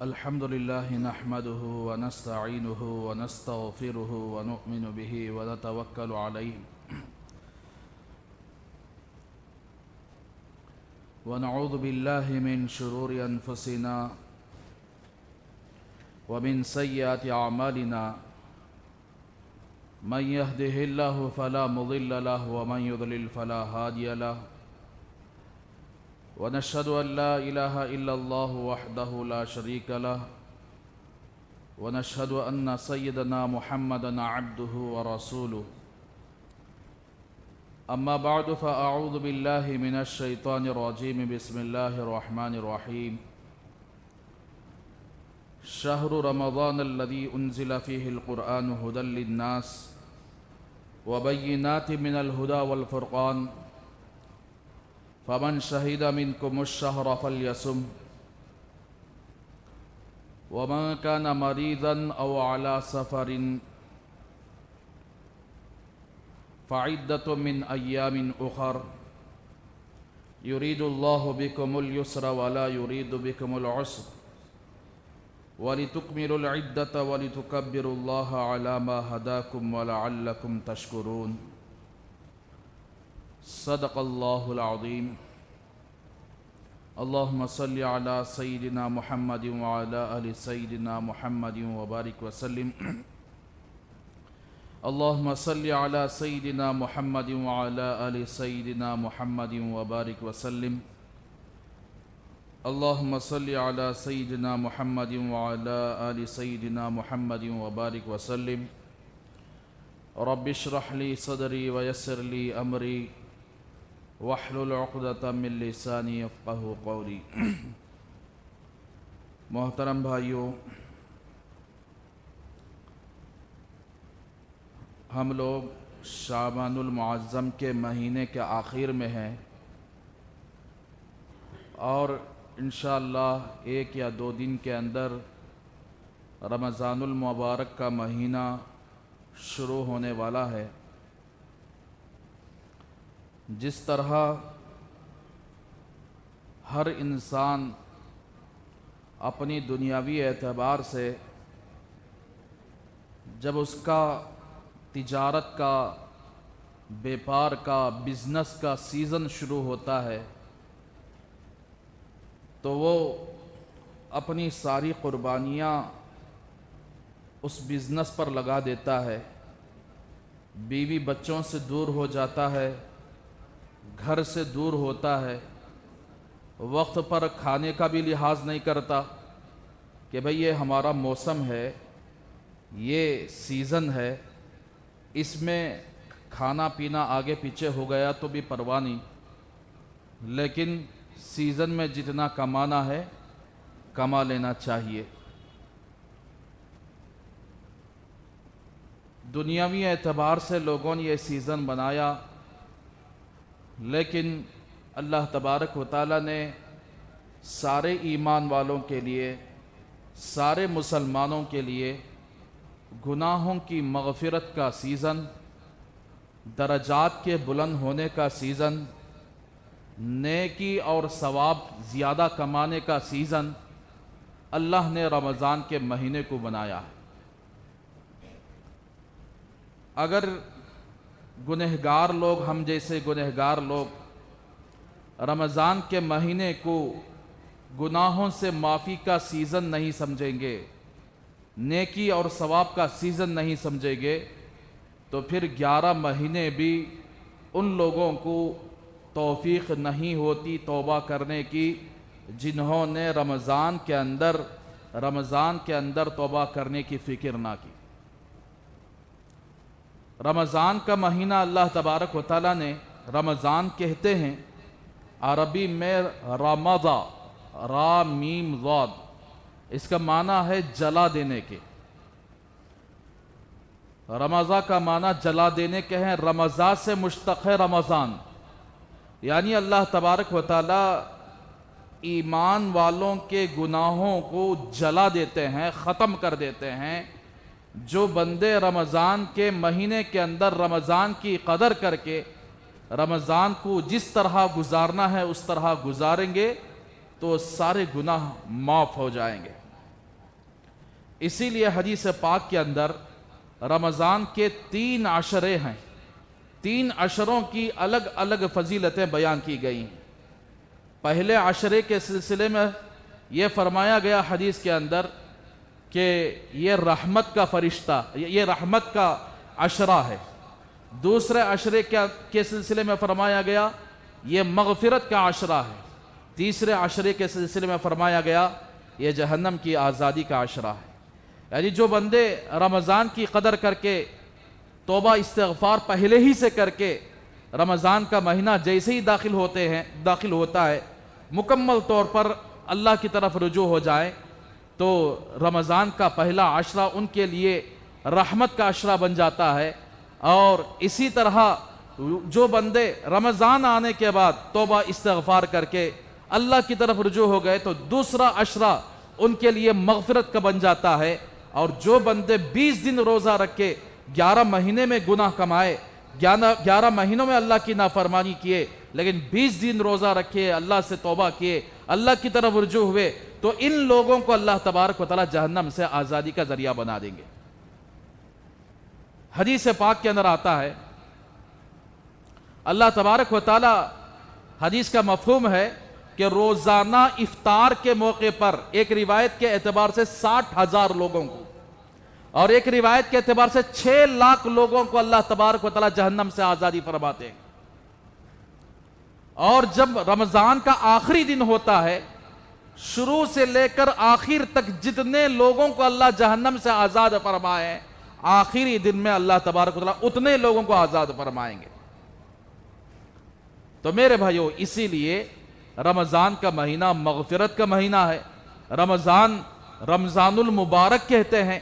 الحمد لله نحمده ونستعينه ونستغفره ونؤمن به ونتوكل عليه ونعوذ بالله من شرور أنفسنا ومن سيئات أعمالنا من يهده الله فلا مضل له ومن يضلل فلا هادي له ونشهد أن لا إله إلا الله وحده لا شريك له ونشهد أن سيدنا محمدا عبده ورسوله أما بعد فأعوذ بالله من الشيطان الرجيم بسم الله الرحمن الرحيم شهر رمضان الذي أنزل فيه القرآن هدى للناس وبينات من الهدى والفرقان فمن شهد منكم الشهر فليصم ومن كان مريضا أو على سفر فعدة من أيام أخر يريد الله بكم اليسر ولا يريد بكم العسر ولتكملوا العدة ولتكبروا الله على ما هداكم ولعلكم تشكرون صدق الله العظيم اللهم صل على سيدنا محمد وعلى آل سيدنا محمد وبارك وسلم اللهم صل على سيدنا محمد وعلى آل سيدنا محمد وبارك وسلم اللهم صل على سيدنا محمد وعلى آل سيدنا محمد وبارك وسلم رب اشرح لي صدري ويسر لي أمري واحلل عقدة من لساني يفقهوا قولي محترم بھائیوں، ہم لوگ شعبان المعظم کے مہینے کے آخر میں ہیں اور انشاءاللہ 1 یا 2 دن کے اندر رمضان المبارک کا مہینہ شروع ہونے والا ہے۔ جس طرح ہر انسان اپنی دنیاوی اعتبار سے جب اس کا تجارت کا، بیپار کا، بزنس کا سیزن شروع ہوتا ہے تو وہ اپنی ساری قربانیاں اس بزنس پر لگا دیتا ہے، بیوی بچوں سے دور ہو جاتا ہے، گھر سے دور ہوتا ہے، وقت پر کھانے کا بھی لحاظ نہیں کرتا کہ بھئی یہ ہمارا موسم ہے، یہ سیزن ہے، اس میں کھانا پینا آگے پیچھے ہو گیا تو بھی پرواہ نہیں، لیکن سیزن میں جتنا کمانا ہے کما لینا چاہیے۔ دنیاوی اعتبار سے لوگوں نے یہ سیزن بنایا، لیکن اللہ تبارک و تعالیٰ نے سارے ایمان والوں کے لیے، سارے مسلمانوں کے لیے گناہوں کی مغفرت کا سیزن، درجات کے بلند ہونے کا سیزن، نیکی اور ثواب زیادہ کمانے کا سیزن اللہ نے رمضان کے مہینے کو بنایا ہے۔ اگر گنہگار لوگ، ہم جیسے گنہگار لوگ رمضان کے مہینے کو گناہوں سے معافی کا سیزن نہیں سمجھیں گے، نیکی اور ثواب کا سیزن نہیں سمجھیں گے، تو پھر 11 مہینے بھی ان لوگوں کو توفیق نہیں ہوتی توبہ کرنے کی جنہوں نے رمضان کے اندر توبہ کرنے کی فکر نہ کی۔ رمضان کا مہینہ اللہ تبارک و تعالیٰ نے رمضان کہتے ہیں، عربی میں رمضا، را میم ضاد، اس کا معنی ہے جلا دینے کے۔ رمضا کا معنی جلا دینے کے ہیں، رمضا سے مشتق ہے رمضان، یعنی اللہ تبارک و تعالیٰ ایمان والوں کے گناہوں کو جلا دیتے ہیں، ختم کر دیتے ہیں۔ جو بندے رمضان کے مہینے کے اندر رمضان کی قدر کر کے رمضان کو جس طرح گزارنا ہے اس طرح گزاریں گے تو سارے گناہ معاف ہو جائیں گے۔ اسی لیے حدیث پاک کے اندر رمضان کے 3 عشرے ہیں، 3 عشروں کی الگ الگ فضیلتیں بیان کی گئی ہیں۔ پہلے عشرے کے سلسلے میں یہ فرمایا گیا حدیث کے اندر کہ یہ رحمت کا فرشتہ، یہ رحمت کا عشرہ ہے۔ دوسرے عشرے کے سلسلے میں فرمایا گیا یہ مغفرت کا عشرہ ہے۔ تیسرے عشرے کے سلسلے میں فرمایا گیا یہ جہنم کی آزادی کا عشرہ ہے۔ یعنی جو بندے رمضان کی قدر کر کے توبہ استغفار پہلے ہی سے کر کے رمضان کا مہینہ جیسے ہی داخل ہوتا ہے مکمل طور پر اللہ کی طرف رجوع ہو جائے تو رمضان کا پہلا عشرہ ان کے لیے رحمت کا عشرہ بن جاتا ہے۔ اور اسی طرح جو بندے رمضان آنے کے بعد توبہ استغفار کر کے اللہ کی طرف رجوع ہو گئے تو دوسرا عشرہ ان کے لیے مغفرت کا بن جاتا ہے۔ اور جو بندے 20 دن روزہ رکھ کے 11 مہینے میں گناہ کمائے، 11 مہینوں میں اللہ کی نافرمانی کیے، لیکن 20 دن روزہ رکھے، اللہ سے توبہ کیے، اللہ کی طرف رجوع ہوئے، تو ان لوگوں کو اللہ تبارک و تعالی جہنم سے آزادی کا ذریعہ بنا دیں گے۔ حدیث پاک کے اندر آتا ہے اللہ تبارک و تعالی، حدیث کا مفہوم ہے کہ روزانہ افطار کے موقع پر ایک روایت کے اعتبار سے 60,000 لوگوں کو اور ایک روایت کے اعتبار سے 6 لاکھ لوگوں کو اللہ تبارک و تعالی جہنم سے آزادی فرماتے ہیں۔ اور جب رمضان کا آخری دن ہوتا ہے، شروع سے لے کر آخر تک جتنے لوگوں کو اللہ جہنم سے آزاد فرمائے ہیں، آخری دن میں اللہ تبارک و تعالی اتنے لوگوں کو آزاد فرمائیں گے۔ تو میرے بھائیو، اسی لیے رمضان کا مہینہ مغفرت کا مہینہ ہے۔ رمضان المبارک کہتے ہیں،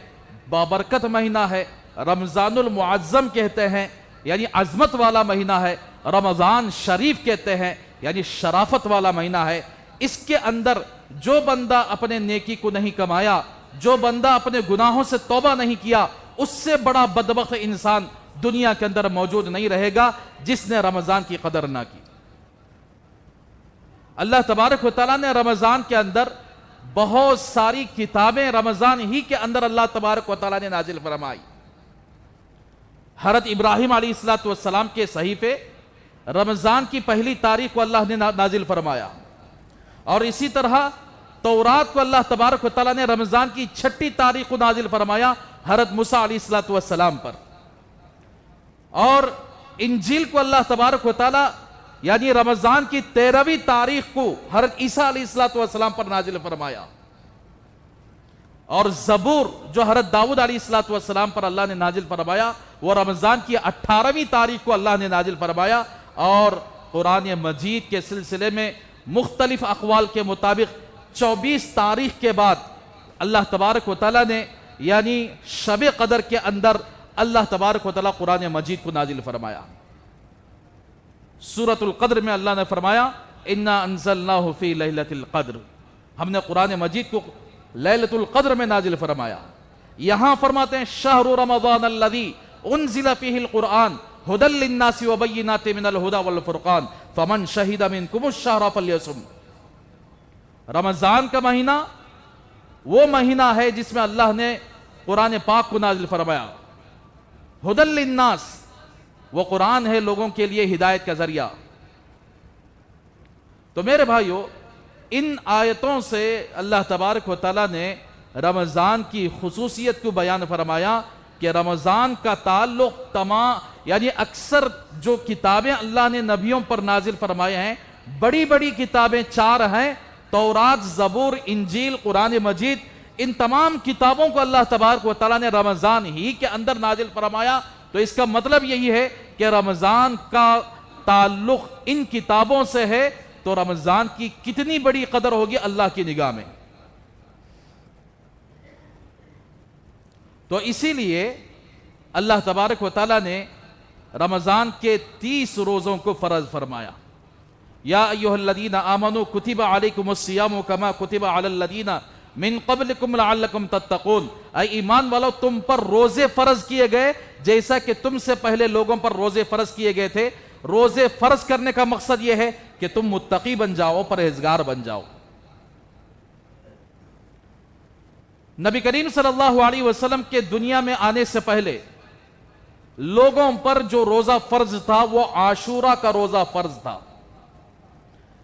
بابرکت مہینہ ہے۔ رمضان المعظم کہتے ہیں، یعنی عظمت والا مہینہ ہے۔ رمضان شریف کہتے ہیں، یعنی شرافت والا مہینہ ہے۔ اس کے اندر جو بندہ اپنے نیکی کو نہیں کمایا، جو بندہ اپنے گناہوں سے توبہ نہیں کیا، اس سے بڑا بدبخت انسان دنیا کے اندر موجود نہیں رہے گا جس نے رمضان کی قدر نہ کی۔ اللہ تبارک و تعالیٰ نے رمضان کے اندر بہت ساری کتابیں رمضان ہی کے اندر اللہ تبارک و تعالیٰ نے نازل فرمائی۔ حضرت ابراہیم علیہ السلام کے صحیفے رمضان کی پہلی تاریخ کو اللہ نے نازل فرمایا، اور اسی طرح تورات کو اللہ تبارک و تعالیٰ نے رمضان کی 6 تاریخ کو نازل فرمایا حضرت موسیٰ علیہ السلام پر، اور انجیل کو اللہ تبارک و تعالیٰ یعنی رمضان کی 13ویں تاریخ کو حضرت عیسیٰ علیہ السلام پر نازل فرمایا، اور زبور جو حضرت داؤد علیہ السلام پر اللہ نے نازل فرمایا وہ رمضان کی 18ویں تاریخ کو اللہ نے نازل فرمایا۔ اور قرآن مجید کے سلسلے میں مختلف اقوال کے مطابق 24 تاریخ کے بعد اللہ تبارک و تعالیٰ نے یعنی شب قدر کے اندر اللہ تبارک و تعالیٰ قرآن مجید کو نازل فرمایا۔ سورۃ القدر میں اللہ نے فرمایا انا انزلناہ فی لیلۃ القدر، ہم نے قرآن مجید کو لیلۃ القدر میں نازل فرمایا۔ یہاں فرماتے ہیں شہر رمضان الذی انزل فیہ القرآن ھدی للناس وبینات من الھدی والفرقان فمن شہد منکم الشہر فلیصم۔ رمضان کا مہینہ وہ مہینہ ہے جس میں اللہ نے قرآن پاک کو نازل فرمایا۔ ھدی للناس، وہ قرآن ہے لوگوں کے لیے ہدایت کا ذریعہ۔ تو میرے بھائیو، ان آیتوں سے اللہ تبارک و تعالیٰ نے رمضان کی خصوصیت کو بیان فرمایا کہ رمضان کا تعلق یعنی اکثر جو کتابیں اللہ نے نبیوں پر نازل فرمائے ہیں، بڑی بڑی کتابیں 4 ہیں، تورات، زبور، انجیل، قرآن مجید، ان تمام کتابوں کو اللہ تبارک و تعالیٰ نے رمضان ہی کے اندر نازل فرمایا۔ تو اس کا مطلب یہی ہے کہ رمضان کا تعلق ان کتابوں سے ہے، تو رمضان کی کتنی بڑی قدر ہوگی اللہ کی نگاہ میں۔ تو اسی لیے اللہ تبارک و تعالیٰ نے رمضان کے 30 روزوں کو فرض فرمایا۔ یا ایھا الذین آمنوا کتب علیکم الصیام کما کتب علی الذین من قبلکم لعلکم تتقون، اے ایمان والو تم پر روزے فرض کیے گئے جیسا کہ تم سے پہلے لوگوں پر روزے فرض کیے گئے تھے۔ روزے فرض کرنے کا مقصد یہ ہے کہ تم متقی بن جاؤ، پرہیزگار بن جاؤ۔ نبی کریم صلی اللہ علیہ وسلم کے دنیا میں آنے سے پہلے لوگوں پر جو روزہ فرض تھا وہ عاشورہ کا روزہ فرض تھا،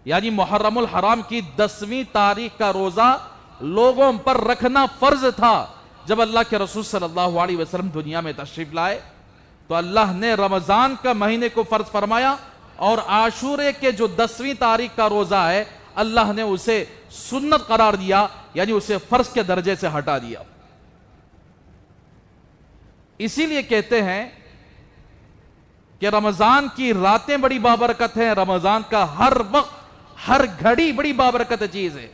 یعنی محرم الحرام کی 10ویں تاریخ کا روزہ لوگوں پر رکھنا فرض تھا۔ جب اللہ کے رسول صلی اللہ علیہ وسلم دنیا میں تشریف لائے تو اللہ نے رمضان کا مہینے کو فرض فرمایا، اور عاشورے کے جو 10ویں تاریخ کا روزہ ہے اللہ نے اسے سنت قرار دیا، یعنی اسے فرض کے درجے سے ہٹا دیا۔ اسی لیے کہتے ہیں کہ رمضان کی راتیں بڑی بابرکت ہیں، رمضان کا ہر وقت ہر گھڑی بڑی بابرکت چیز ہے۔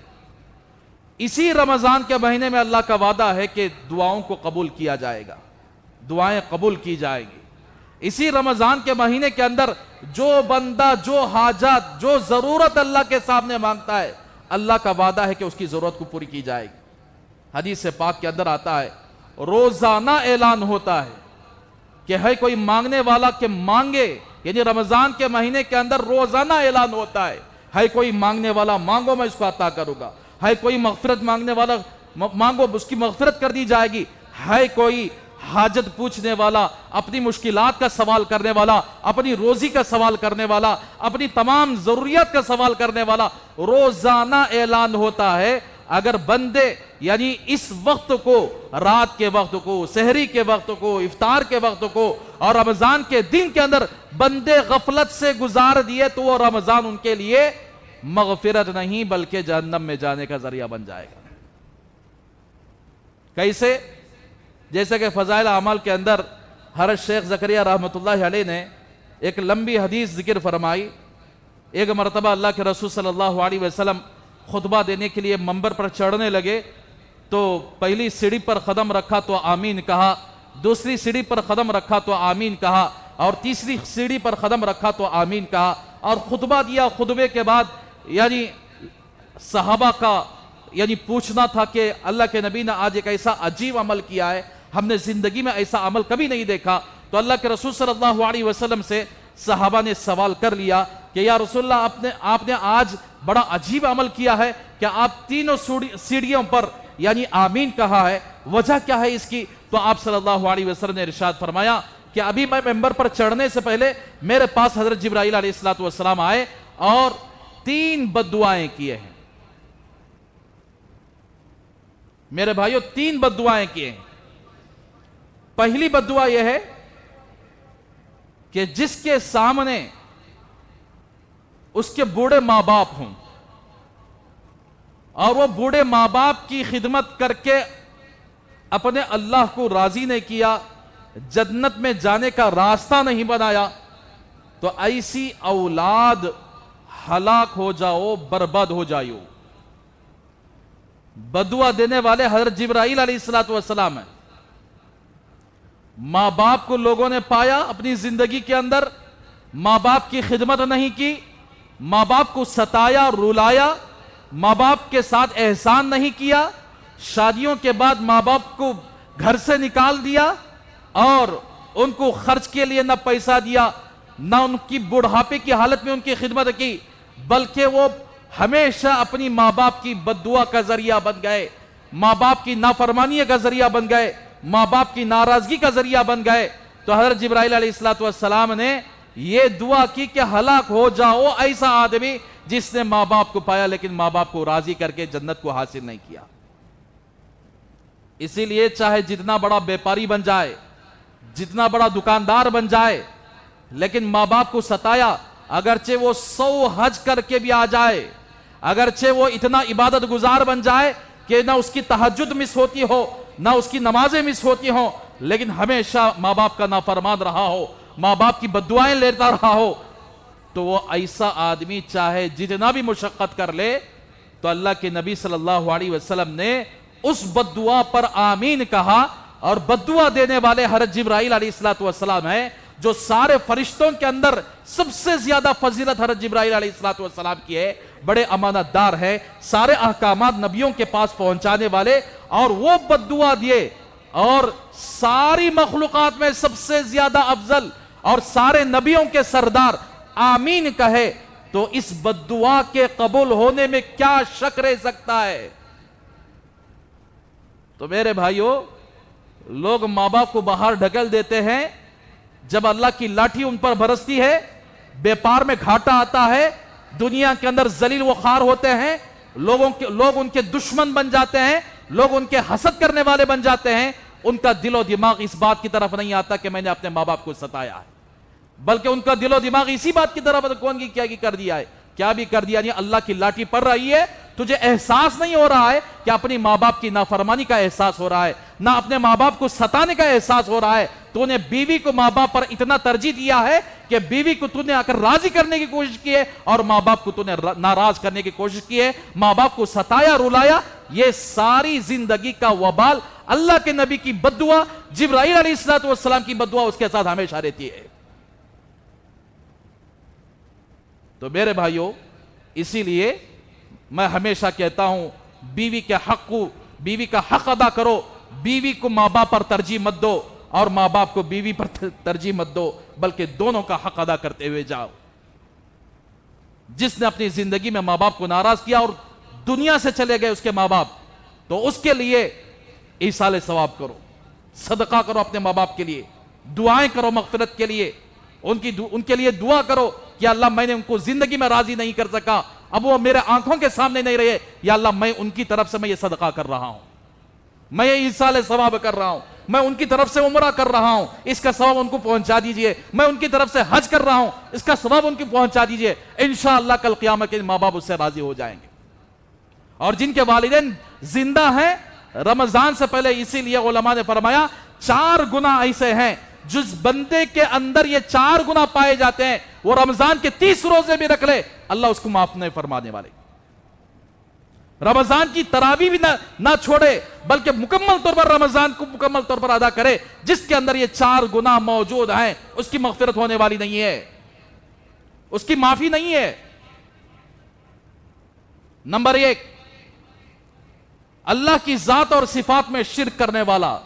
اسی رمضان کے مہینے میں اللہ کا وعدہ ہے کہ دعاؤں کو قبول کیا جائے گا، دعائیں قبول کی جائیں گی۔ اسی رمضان کے مہینے کے اندر جو بندہ جو حاجات جو ضرورت اللہ کے سامنے مانگتا ہے اللہ کا وعدہ ہے کہ اس کی ضرورت کو پوری کی جائے گی۔ حدیث پاک کے اندر آتا ہے روزانہ اعلان ہوتا ہے کہ ہے کوئی مانگنے والا کہ مانگے، یعنی رمضان کے مہینے کے اندر روزانہ اعلان ہوتا ہے کوئی مانگنے والا مانگو میں اس کو عطا کروں گا، ہے کوئی مغفرت مانگنے والا مانگو اس کی مغفرت کر دی جائے گی، ہے کوئی حاجت پوچھنے والا، اپنی مشکلات کا سوال کرنے والا، اپنی روزی کا سوال کرنے والا، اپنی تمام ضروریات کا سوال کرنے والا، روزانہ اعلان ہوتا ہے۔ اگر بندے یعنی اس وقت کو، رات کے وقت کو، سحری کے وقت کو، افطار کے وقت کو اور رمضان کے دن کے اندر بندے غفلت سے گزار دیے تو وہ رمضان ان کے لیے مغفرت نہیں بلکہ جہنم میں جانے کا ذریعہ بن جائے گا۔ کیسے؟ جیسے کہ فضائل اعمال کے اندر حضرت شیخ زکریا رحمۃ اللہ علیہ نے ایک لمبی حدیث ذکر فرمائی۔ ایک مرتبہ اللہ کے رسول صلی اللہ علیہ وسلم خطبہ دینے کے لیے منبر پر چڑھنے لگے تو پہلی سیڑھی پر قدم رکھا تو آمین کہا، دوسری سیڑھی پر قدم رکھا تو آمین کہا، اور تیسری سیڑھی پر قدم رکھا تو آمین کہا، اور خطبہ دیا۔ خطبے کے بعد یعنی صحابہ کا یعنی پوچھنا تھا کہ اللہ کے نبی نے آج ایک ایسا عجیب عمل کیا ہے، ہم نے زندگی میں ایسا عمل کبھی نہیں دیکھا۔ تو اللہ کے رسول صلی اللہ علیہ وسلم سے صحابہ نے سوال کر لیا کہ یا رسول اللہ آپ نے آج بڑا عجیب عمل کیا ہے کہ آپ تینوں سیڑھیوں پر یعنی آمین کہا ہے، وجہ کیا ہے اس کی؟ تو آپ صلی اللہ علیہ وسلم نے ارشاد فرمایا کہ ابھی میں ممبر پر چڑھنے سے پہلے میرے پاس حضرت جبرائیل علیہ السلام آئے اور 3 بد دعائیں کیے ہیں۔ میرے بھائیوں 3 بد دعائیں کیے ہیں۔ پہلی بد دعا یہ ہے کہ جس کے سامنے اس کے بوڑھے ماں باپ ہوں اور وہ بوڑھے ماں باپ کی خدمت کر کے اپنے اللہ کو راضی نہیں کیا، جنت میں جانے کا راستہ نہیں بنایا، تو ایسی اولاد ہلاک ہو جاؤ، برباد ہو جائیو۔ بدعا دینے والے حضرت جبرائیل علیہ السلام ہیں۔ ماں باپ کو لوگوں نے پایا اپنی زندگی کے اندر، ماں باپ کی خدمت نہیں کی، ماں باپ کو ستایا، رلایا، ماں باپ کے ساتھ احسان نہیں کیا، شادیوں کے بعد ماں باپ کو گھر سے نکال دیا اور ان کو خرچ کے لیے نہ پیسہ دیا، نہ ان کی بڑھاپے کی حالت میں ان کی خدمت کی، بلکہ وہ ہمیشہ اپنی ماں باپ کی بددعا کا ذریعہ بن گئے، ماں باپ کی نافرمانی کا ذریعہ بن گئے، ماں باپ کی ناراضگی کا ذریعہ بن گئے۔ تو حضرت جبرائیل علیہ السلام نے یہ دعا کی کہ ہلاک ہو جاؤ ایسا آدمی جس نے ماں باپ کو پایا لیکن ماں باپ کو راضی کر کے جنت کو حاصل نہیں کیا۔ اسی لیے چاہے جتنا بڑا بیپاری بن جائے، جتنا بڑا دکاندار بن جائے، لیکن ماں باپ کو ستایا، اگرچہ وہ 100 حج کر کے بھی آ جائے، اگرچہ وہ اتنا عبادت گزار بن جائے کہ نہ اس کی تہجد مس ہوتی ہو، نہ اس کی نمازیں مس ہوتی ہوں، لیکن ہمیشہ ماں باپ کا نافرمان رہا ہو، ماں باپ کی بددعائیں لیتا رہا ہو، تو وہ ایسا آدمی چاہے جتنا بھی مشقت کر لے تو اللہ کے نبی صلی اللہ علیہ وسلم نے اس بددعا پر آمین کہا۔ اور بددعا دینے والے حضرت جبرائیل علیہ السلام ہیں، جو سارے فرشتوں کے اندر سب سے زیادہ فضیلت حضرت جبرائیل علیہ السلام کی ہے، بڑے امانت دار ہے، سارے احکامات نبیوں کے پاس پہنچانے والے، اور وہ بددعا دیے اور ساری مخلوقات میں سب سے زیادہ افضل اور سارے نبیوں کے سردار آمین کہے، تو اس بددعا کے قبول ہونے میں کیا شک رہ سکتا ہے؟ تو میرے بھائیوں، لوگ ماں باپ کو باہر ڈھکیل دیتے ہیں، جب اللہ کی لاٹھی ان پر برستی ہے، بیپار میں گھاٹا آتا ہے، دنیا کے اندر ذلیل و خوار ہوتے ہیں، لوگ ان کے دشمن بن جاتے ہیں، لوگ ان کے حسد کرنے والے بن جاتے ہیں، ان کا دل و دماغ اس بات کی طرف نہیں آتا کہ میں نے اپنے ماں باپ کو ستایا ہے، بلکہ ان کا دل و دماغ اسی بات کی طرف کون کی کیا کر دیا ہے، کیا بھی کر دیا نہیں، اللہ کی لاٹھی پڑ رہی ہے، تجھے احساس نہیں ہو رہا ہے کہ اپنی ماں باپ کی نافرمانی کا احساس ہو رہا ہے، نہ اپنے ماں باپ کو ستانے کا احساس ہو رہا ہے، تو نے بیوی کو ماں باپ پر اتنا ترجیح دیا ہے کہ بیوی کو تو نے آ کر راضی کرنے کی کوشش کی ہے اور ماں باپ کو تو نے ناراض کرنے کی کوشش کی ہے، ماں باپ کو ستایا رلایا، یہ ساری زندگی کا وبال اللہ کے نبی کی بددعا، جبرائیل علیہ السلام کی بددعا اس کے ساتھ ہمیشہ رہتی ہے۔ تو میرے بھائیوں، اسی لیے میں ہمیشہ کہتا ہوں، بیوی کا حق ادا کرو، بیوی کو ماں باپ پر ترجیح مت دو اور ماں باپ کو بیوی پر ترجیح مت دو، بلکہ دونوں کا حق ادا کرتے ہوئے جاؤ۔ جس نے اپنی زندگی میں ماں باپ کو ناراض کیا اور دنیا سے چلے گئے اس کے ماں باپ، تو اس کے لیے ایصال ثواب کرو، صدقہ کرو اپنے ماں باپ کے لیے، دعائیں کرو مغفرت کے لیے، ان کے لیے دعا کرو کہ اللہ میں نے ان کو زندگی میں راضی نہیں کر سکا، اب وہ میرے آنکھوں کے سامنے نہیں رہے، یا اللہ میں ان کی طرف سے میں یہ صدقہ کر رہا ہوں، میں یہ ایصال ثواب کر رہا ہوں، میں ان کی طرف سے عمرہ کر رہا ہوں، اس کا ثواب ان کو پہنچا دیجئے، میں ان کی طرف سے حج کر رہا ہوں، اس کا ثواب ان کو پہنچا دیجئے، انشاءاللہ کل قیامت کے ماں باپ اس سے راضی ہو جائیں گے۔ اور جن کے والدین زندہ ہیں، رمضان سے پہلے اسی لیے علماء نے فرمایا 4 گناہ ایسے ہیں جس بندے کے اندر یہ 4 گناہ پائے جاتے ہیں، وہ رمضان کے 30 روزے بھی رکھ لے، اللہ اس کو معاف نہیں فرمانے والے۔ رمضان کی تراویح بھی نہ چھوڑے، بلکہ مکمل طور پر رمضان کو مکمل طور پر ادا کرے، جس کے اندر یہ 4 گناہ موجود ہیں، اس کی مغفرت ہونے والی نہیں ہے، اس کی معافی نہیں ہے۔ نمبر 1، اللہ کی ذات اور صفات میں شرک کرنے والا،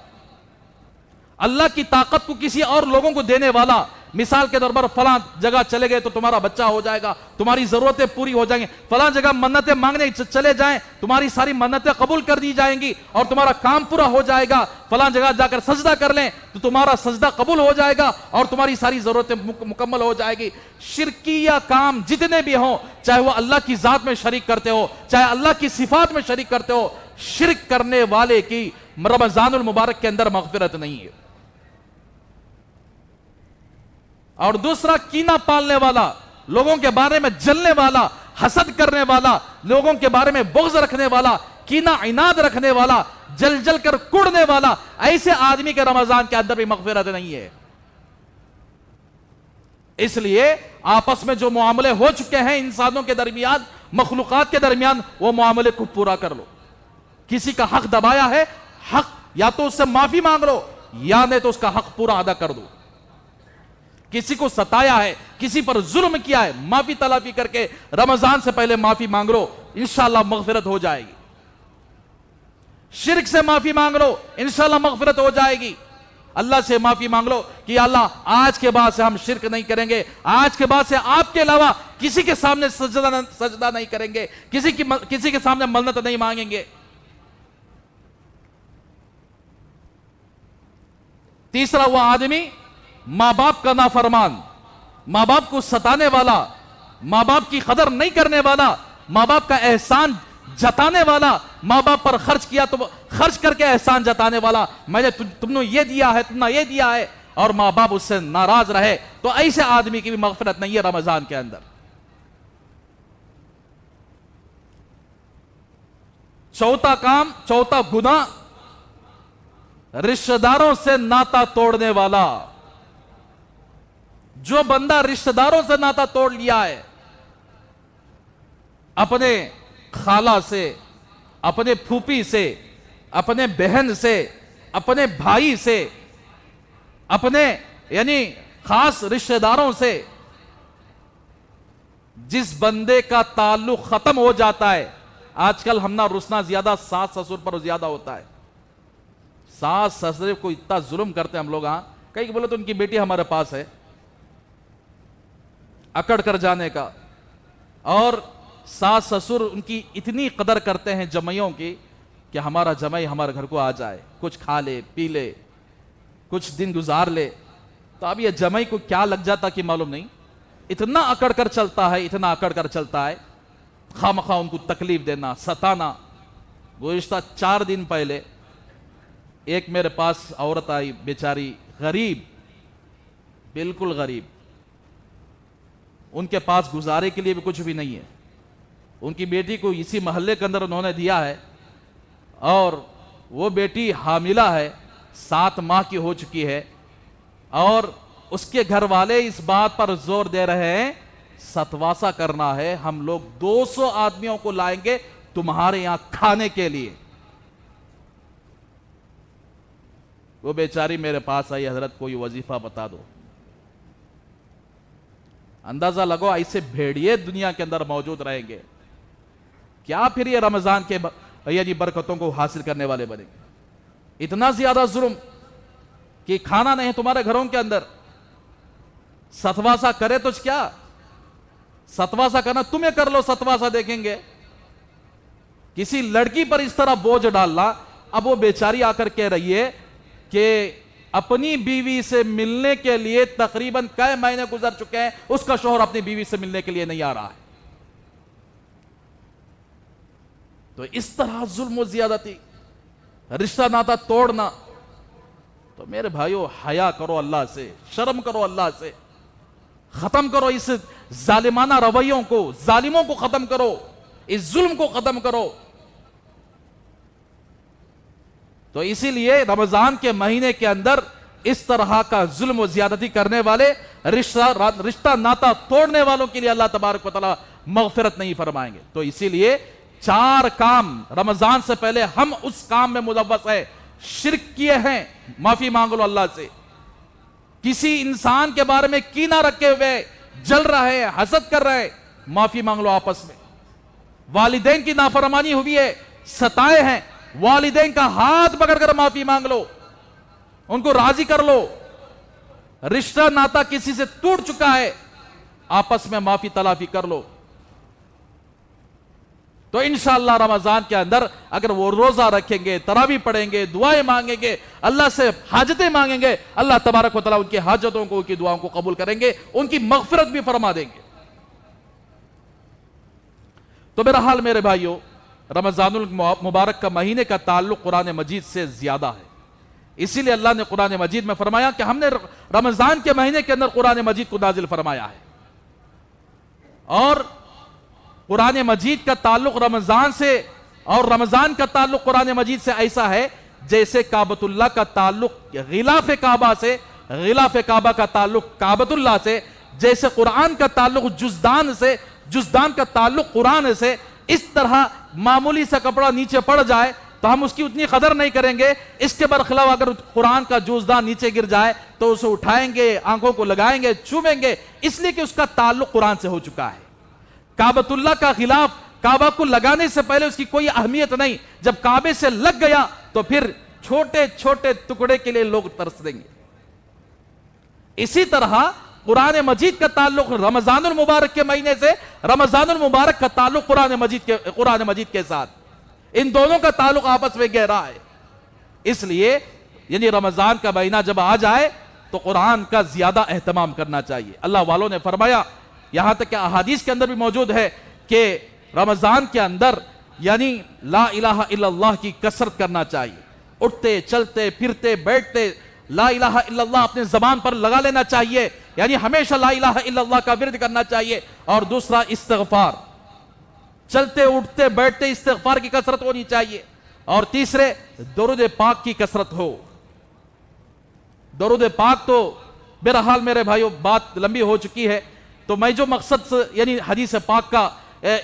اللہ کی طاقت کو کسی اور لوگوں کو دینے والا، مثال کے طور پر فلاں جگہ چلے گئے تو تمہارا بچہ ہو جائے گا، تمہاری ضرورتیں پوری ہو جائیں گی، فلاں جگہ منتیں مانگنے چلے جائیں، تمہاری ساری منتیں قبول کر دی جائیں گی اور تمہارا کام پورا ہو جائے گا، فلاں جگہ جا کر سجدہ کر لیں تو تمہارا سجدہ قبول ہو جائے گا اور تمہاری ساری ضرورتیں مکمل ہو جائے گی۔ شرکیہ کام جتنے بھی ہوں، چاہے وہ اللہ کی ذات میں شریک کرتے ہو، چاہے اللہ کی صفات میں شریک کرتے ہو، شرک کرنے والے کی رمضان المبارک کے اندر مغفرت نہیں ہے۔ اور دوسرا، کینہ پالنے والا، لوگوں کے بارے میں جلنے والا، حسد کرنے والا، لوگوں کے بارے میں بغض رکھنے والا، کینہ عناد رکھنے والا، جل جل کر کڑنے والا، ایسے آدمی کے رمضان کے اندر بھی مغفرت نہیں ہے۔ اس لیے آپس میں جو معاملے ہو چکے ہیں انسانوں کے درمیان، مخلوقات کے درمیان، وہ معاملے کو پورا کر لو۔ کسی کا حق دبایا ہے، حق یا تو اس سے معافی مانگ لو، یا نہیں تو اس کا حق پورا ادا کر دو۔ کسی کو ستایا ہے، کسی پر ظلم کیا ہے، معافی تلافی کر کے رمضان سے پہلے معافی مانگ لو، انشاءاللہ مغفرت ہو جائے گی۔ شرک سے معافی مانگ لو، انشاءاللہ مغفرت ہو جائے گی۔ اللہ سے معافی مانگ لو کہ یا اللہ آج کے بعد سے ہم شرک نہیں کریں گے، آج کے بعد سے آپ کے علاوہ کسی کے سامنے سجدہ نہیں کریں گے، کسی کے سامنے منت نہیں مانگیں گے۔ تیسرا، وہ آدمی ماں باپ کا نافرمان، ماں باپ کو ستانے والا، ماں باپ کی قدر نہیں کرنے والا، ماں باپ کا احسان جتانے والا، ماں باپ پر خرچ کیا تو خرچ کر کے احسان جتانے والا، میں نے تم نے یہ دیا ہے، تم نے یہ دیا ہے، اور ماں باپ اس سے ناراض رہے، تو ایسے آدمی کی بھی مغفرت نہیں ہے رمضان کے اندر۔ چوتھا گناہ، رشتہ داروں سے ناتا توڑنے والا۔ جو بندہ رشتہ داروں سے ناتا توڑ لیا ہے، اپنے خالہ سے، اپنے پھوپھی سے، اپنے بہن سے، اپنے بھائی سے، اپنے یعنی خاص رشتہ داروں سے جس بندے کا تعلق ختم ہو جاتا ہے، آج کل ہمنا رسنا زیادہ ساس سسر پر زیادہ ہوتا ہے، ساس سسر کو اتنا ظلم کرتے ہیں ہم لوگ۔ ہاں کئی بولے تو ان کی بیٹی ہمارے پاس ہے، اکڑ کر جانے کا، اور ساس سسر ان کی اتنی قدر کرتے ہیں جمعیوں کی کہ ہمارا جمائی ہمارے گھر کو آ جائے, کچھ کھا لے پی لے, کچھ دن گزار لے. تو اب یہ جمائی کو کیا لگ جاتا کہ معلوم نہیں, اتنا اکڑ کر چلتا ہے, اتنا اکڑ کر چلتا ہے, خواہ ان کو تکلیف دینا, ستانا. گزشتہ 4 دن پہلے ایک میرے پاس عورت آئی, بیچاری غریب, بالکل غریب, ان کے پاس گزارے کے لیے بھی کچھ بھی نہیں ہے. ان کی بیٹی کو اسی محلے کے اندر انہوں نے دیا ہے, اور وہ بیٹی حاملہ ہے, 7 ماہ کی ہو چکی ہے, اور اس کے گھر والے اس بات پر زور دے رہے ہیں ستواسا کرنا ہے, ہم لوگ 200 آدمیوں کو لائیں گے تمہارے یہاں کھانے کے لیے. وہ بیچاری میرے پاس آئی, حضرت کوئی وظیفہ بتا دو. اندازہ لگو ایسے بھیڑیے دنیا کے اندر موجود رہیں گے, کیا پھر یہ رمضان کے یعنی برکتوں کو حاصل کرنے والے بنیں گے؟ اتنا زیادہ ظلم کہ کھانا نہیں تمہارے گھروں کے اندر. ستواسا کرے تو کیا, ستواسا کرنا تمہیں کر لو, ستواسا دیکھیں گے. کسی لڑکی پر اس طرح بوجھ ڈالنا. اب وہ بیچاری آ کر کہہ رہی ہے کہ اپنی بیوی سے ملنے کے لیے تقریباً کئی مہینے گزر چکے ہیں, اس کا شوہر اپنی بیوی سے ملنے کے لیے نہیں آ رہا ہے. تو اس طرح ظلم و زیادتی, رشتہ ناتا توڑنا. تو میرے بھائیو, حیا کرو اللہ سے, شرم کرو اللہ سے, ختم کرو اس ظالمانہ رویوں کو, ظالموں کو ختم کرو, اس ظلم کو ختم کرو. تو اسی لیے رمضان کے مہینے کے اندر اس طرح کا ظلم و زیادتی کرنے والے, رشتہ ناتا توڑنے والوں کے لیے اللہ تبارک و تعالی مغفرت نہیں فرمائیں گے. تو اسی لیے 4 کام رمضان سے پہلے ہم اس کام میں ملوث ہیں. شرک کیے ہیں, معافی مانگ لو اللہ سے. کسی انسان کے بارے میں کینہ رکھے ہوئے جل رہے ہیں, حسد کر رہے ہیں, معافی مانگ لو آپس میں. والدین کی نافرمانی ہوئی ہے, ستائے ہیں, والدین کا ہاتھ پکڑ کر معافی مانگ لو, ان کو راضی کر لو. رشتہ ناتا کسی سے ٹوٹ چکا ہے, آپس میں معافی تلافی کر لو. تو انشاءاللہ رمضان کے اندر اگر وہ روزہ رکھیں گے, تراویح پڑھیں گے, دعائیں مانگیں گے, اللہ سے حاجتیں مانگیں گے, اللہ تبارک و تعالیٰ ان کی حاجتوں کو, ان کی دعاؤں کو قبول کریں گے, ان کی مغفرت بھی فرما دیں گے. تو میرا حال میرے بھائیو, رمضان المبارک کا مہینے کا تعلق قرآن مجید سے زیادہ ہے. اسی لیے اللہ نے قرآن مجید میں فرمایا کہ ہم نے رمضان کے مہینے کے اندر قرآن مجید کو نازل فرمایا ہے. اور قرآن مجید کا تعلق رمضان سے, اور رمضان کا تعلق قرآن مجید سے ایسا ہے جیسے کعبۃ اللہ کا تعلق غلاف کعبہ سے, غلاف کعبہ کا تعلق کعبۃ اللہ سے, جیسے قرآن کا تعلق جزدان سے, جزدان کا تعلق قرآن سے. اس طرح معمولی سا کپڑا نیچے پڑ جائے تو ہم اس کی اتنی قدر نہیں کریں گے. اس کے برخلاف اگر قرآن کا جزدان نیچے گر جائے تو اسے اٹھائیں گے, آنکھوں کو لگائیں گے, چومیں گے, اس لیے کہ اس کا تعلق قرآن سے ہو چکا ہے. کعبۃ اللہ کا غلاف, کعبہ کو لگانے سے پہلے اس کی کوئی اہمیت نہیں, جب کعبے سے لگ گیا تو پھر چھوٹے چھوٹے ٹکڑے کے لیے لوگ ترس دیں گے. اسی طرح قرآن مجید کا تعلق رمضان المبارک کے مہینے سے, رمضان المبارک کا تعلق قرآن مجید کے ساتھ, ان دونوں کا تعلق آپس میں گہرا ہے. اس لیے یعنی رمضان کا مہینہ جب آ جائے تو قرآن کا زیادہ اہتمام کرنا چاہیے. اللہ والوں نے فرمایا, یہاں تک کہ احادیث کے اندر بھی موجود ہے کہ رمضان کے اندر یعنی لا الہ الا اللہ کی کثرت کرنا چاہیے. اٹھتے چلتے پھرتے بیٹھتے لا الہ الا اللہ اپنے زبان پر لگا لینا چاہیے, یعنی ہمیشہ لا الہ الا اللہ کا ورد کرنا چاہیے. اور دوسرا استغفار, چلتے اٹھتے بیٹھتے استغفار کی کثرت ہونی چاہیے. اور تیسرے درود پاک کی کثرت ہو. درود پاک تو بہرحال میرے بھائیو بات لمبی ہو چکی ہے, تو میں جو مقصد یعنی حدیث پاک کا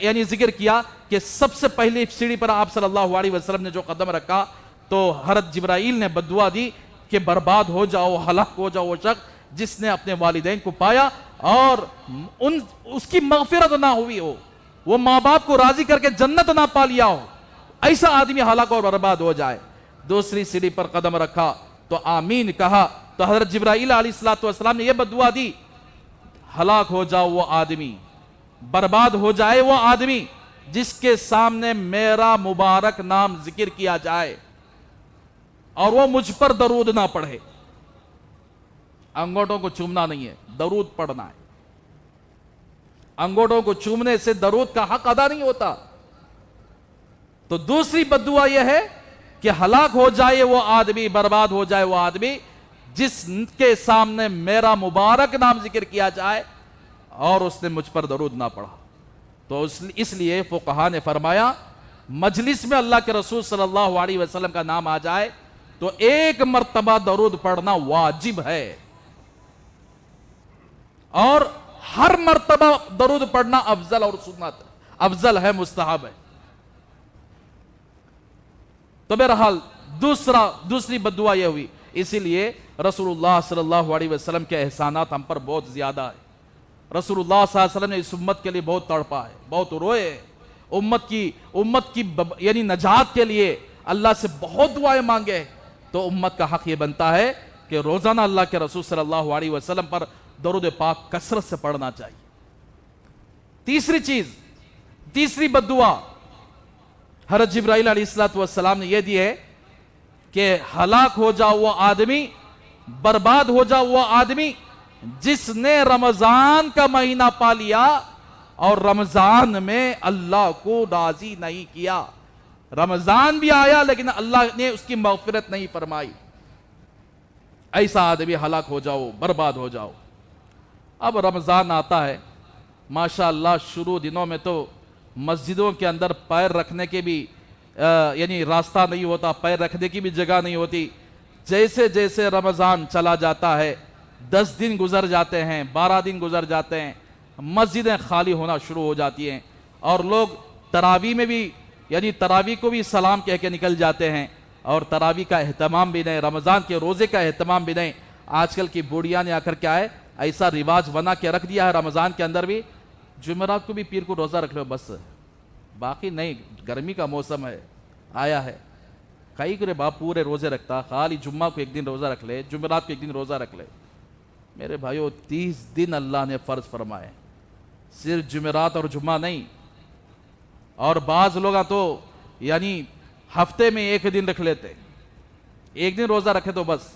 یعنی ذکر کیا کہ سب سے پہلی سیڑھی پر آپ صلی اللہ علیہ وسلم نے جو قدم رکھا تو حضرت جبرائیل نے بددعا دی کہ برباد ہو جاؤ, ہلاک ہو جاؤ وہ شخص جس نے اپنے والدین کو پایا اور اس کی مغفرت نہ ہوئی ہو, وہ ماں باپ کو راضی کر کے جنت نہ پا لیا ہو, ایسا آدمی ہلاک اور برباد ہو جائے. دوسری سیڑھی پر قدم رکھا تو آمین کہا تو حضرت جبرائیل علیہ السلام نے یہ بددعا دی, ہلاک ہو جاؤ وہ آدمی, برباد ہو جائے وہ آدمی جس کے سامنے میرا مبارک نام ذکر کیا جائے اور وہ مجھ پر درود نہ پڑھے. انگوٹھوں کو چومنا نہیں ہے، درود پڑھنا ہے. انگوٹھوں کو چومنے سے درود کا حق ادا نہیں ہوتا. تو دوسری بددعا یہ ہے کہ ہلاک ہو جائے وہ آدمی، برباد ہو جائے وہ آدمی جس کے سامنے میرا مبارک نام ذکر کیا جائے اور اس نے مجھ پر درود نہ پڑھا. تو اس لیے فقہا نے فرمایا مجلس میں اللہ کے رسول صلی اللہ علیہ وسلم کا نام آ جائے تو ایک مرتبہ درود پڑھنا واجب ہے، اور ہر مرتبہ درود پڑھنا افضل اور سنت افضل ہے، مستحب ہے. تو بہرحال دوسری بددعا یہ ہوئی. اسی لیے رسول اللہ صلی اللہ علیہ وسلم کے احسانات ہم پر بہت زیادہ ہے. رسول اللہ صلی اللہ علیہ وسلم نے اس امت کے لیے بہت تڑپا ہے، بہت روئے. امت کی یعنی نجات کے لیے اللہ سے بہت دعائیں مانگے. تو امت کا حق یہ بنتا ہے کہ روزانہ اللہ کے رسول صلی اللہ علیہ وسلم پر درود پاک کثرت سے پڑھنا چاہیے. تیسری بددعا حضرت جبرائیل علیہ السلام نے یہ دی ہے کہ ہلاک ہو جاؤ وہ آدمی، برباد ہو جاؤ وہ آدمی جس نے رمضان کا مہینہ پا لیا اور رمضان میں اللہ کو راضی نہیں کیا. رمضان بھی آیا لیکن اللہ نے اس کی مغفرت نہیں فرمائی. ایسا آدمی ہلاک ہو جاؤ، برباد ہو جاؤ. اب رمضان آتا ہے، ماشاءاللہ شروع دنوں میں تو مسجدوں کے اندر پیر رکھنے کے بھی یعنی راستہ نہیں ہوتا، پیر رکھنے کی بھی جگہ نہیں ہوتی. جیسے جیسے رمضان چلا جاتا ہے، 10 دن گزر جاتے ہیں، 12 دن گزر جاتے ہیں، مسجدیں خالی ہونا شروع ہو جاتی ہیں اور لوگ تراویح میں بھی یعنی تراویح کو بھی سلام کہہ کے نکل جاتے ہیں اور تراویح کا اہتمام بھی نہیں، رمضان کے روزے کا اہتمام بھی نہیں. آج کل کی بوڑھیاں نے آ کر کیا ہے ایسا رواج بنا کے رکھ دیا ہے رمضان کے اندر بھی جمعرات کو بھی پیر کو روزہ رکھ لو بس، باقی نہیں. گرمی کا موسم ہے، آیا ہے، کئی کرے باپ پورے روزے رکھتا، خالی جمعہ کو ایک دن روزہ رکھ لے، جمعرات کو ایک دن روزہ رکھ لے. میرے بھائیو 30 دن اللہ نے فرض فرمائے، صرف جمعرات اور جمعہ نہیں. اور بعض لوگ تو یعنی ہفتے میں ایک دن رکھ لیتے، ایک دن روزہ رکھے تو بس،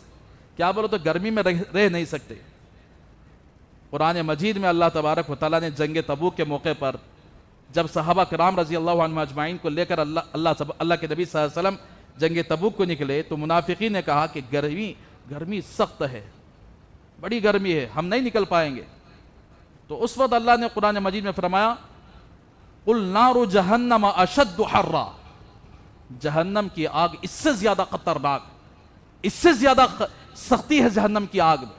کیا بولو تو گرمی میں رہ نہیں سکتے. قرآن مجید میں اللہ تبارک و تعالیٰ نے جنگ تبوک کے موقع پر جب صحابہ کرام رضی اللہ عنہ اجمعین کو لے کر اللہ کے نبی صلی اللہ علیہ وسلم جنگ تبوک کو نکلے تو منافقین نے کہا کہ گرمی سخت ہے، بڑی گرمی ہے، ہم نہیں نکل پائیں گے. تو اس وقت اللہ نے قرآن مجید میں فرمایا قُلْ نَارُ جَهَنَّمَ أَشَدُّ حَرًّا، جہنم کی آگ اس سے زیادہ خطرناک، اس سے زیادہ سختی ہے جہنم کی آگ میں.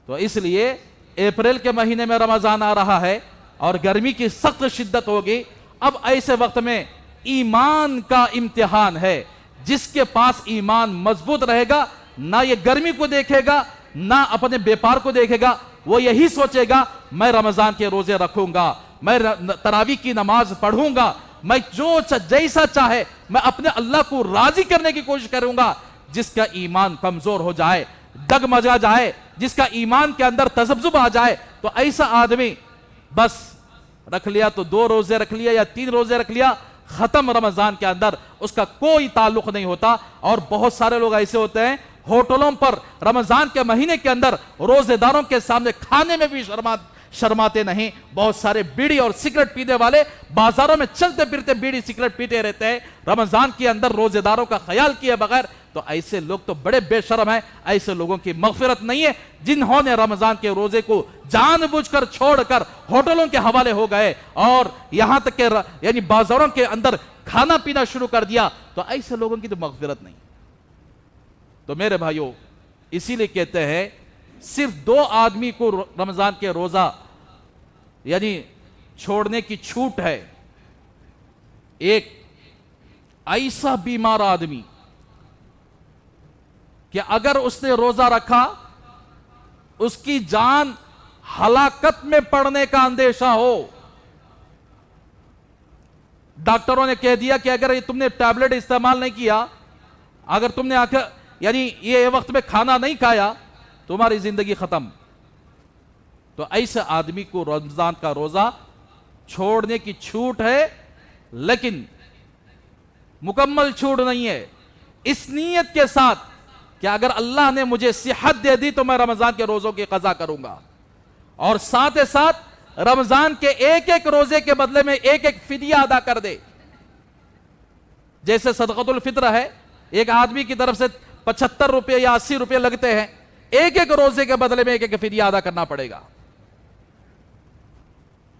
تو اس لیے اپریل کے مہینے میں رمضان آ رہا ہے اور گرمی کی سخت شدت ہوگی. اب ایسے وقت میں ایمان کا امتحان ہے. جس کے پاس ایمان مضبوط رہے گا نہ یہ گرمی کو دیکھے گا نہ اپنے بیپار کو دیکھے گا، وہ یہی سوچے گا میں رمضان کے روزے رکھوں گا، میں تراویح کی نماز پڑھوں گا، میں جیسا چاہے میں اپنے اللہ کو راضی کرنے کی کوشش کروں گا. جس کا ایمان کمزور ہو جائے، ڈگمگا جائے، جس کا ایمان کے اندر تذبذب آ جائے تو ایسا آدمی بس رکھ لیا تو 2 روزے رکھ لیا یا 3 روزے رکھ لیا، ختم. رمضان کے اندر اس کا کوئی تعلق نہیں ہوتا. اور بہت سارے لوگ ایسے ہوتے ہیں ہوٹلوں پر رمضان کے مہینے کے اندر روزے داروں کے سامنے کھانے میں بھی شرماتے نہیں. بہت سارے بیڑی اور سگریٹ پینے والے بازاروں میں چلتے پھرتے بیڑی سگریٹ پیتے رہتے ہیں رمضان کے اندر روزے داروں کا خیال کیے بغیر. تو ایسے لوگ تو بڑے بے شرم ہیں. ایسے لوگوں کی مغفرت نہیں ہے جنہوں نے رمضان کے روزے کو جان بوجھ کر چھوڑ کر ہوٹلوں کے حوالے ہو گئے اور یہاں تک کہ یعنی بازاروں کے اندر کھانا پینا شروع کر دیا. تو ایسے لوگوں کی تو مغفرت نہیں. تو میرے بھائیوں اسی لیے کہتے ہیں صرف 2 آدمی کو رمضان کے روزہ یعنی چھوڑنے کی چھوٹ ہے. ایک ایسا بیمار آدمی کہ اگر اس نے روزہ رکھا اس کی جان ہلاکت میں پڑنے کا اندیشہ ہو. ڈاکٹروں نے کہہ دیا کہ اگر تم نے ٹیبلٹ استعمال نہیں کیا، اگر تم نے یعنی یہ وقت میں کھانا نہیں کھایا تمہاری زندگی ختم. تو ایسے آدمی کو رمضان کا روزہ چھوڑنے کی چھوٹ ہے لیکن مکمل چھوٹ نہیں ہے، اس نیت کے ساتھ کہ اگر اللہ نے مجھے صحت دے دی تو میں رمضان کے روزوں کی قضا کروں گا، اور ساتھ ساتھ رمضان کے ایک ایک روزے کے بدلے میں ایک ایک فدیہ ادا کر دے۔ جیسے صدقۃ الفطر ہے، ایک آدمی کی طرف سے 75 روپے یا 80 روپے لگتے ہیں، ایک ایک روزے کے بدلے میں ایک ایک فدیہ ادا کرنا پڑے گا۔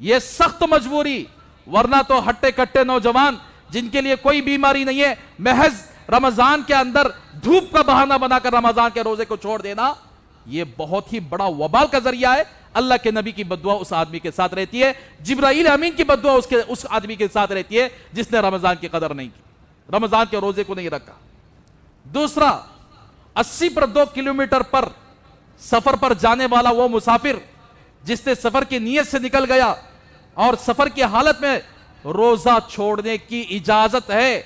یہ سخت مجبوری، ورنہ تو ہٹے کٹے نوجوان جن کے لیے کوئی بیماری نہیں ہے، محض رمضان کے اندر دھوپ کا بہانہ بنا کر رمضان کے روزے کو چھوڑ دینا، یہ بہت ہی بڑا وبال کا ذریعہ ہے۔ اللہ کے نبی کی بددعا اس آدمی کے ساتھ رہتی ہے، جبرائیل امین کی بددعا اس آدمی کے ساتھ رہتی ہے جس نے رمضان کی قدر نہیں کی، رمضان کے روزے کو نہیں رکھا۔ دوسرا، 80 پر 2 کلومیٹر پر سفر پر جانے والا وہ مسافر جس نے سفر کی نیت سے نکل گیا اور سفر کی حالت میں روزہ چھوڑنے کی اجازت ہے،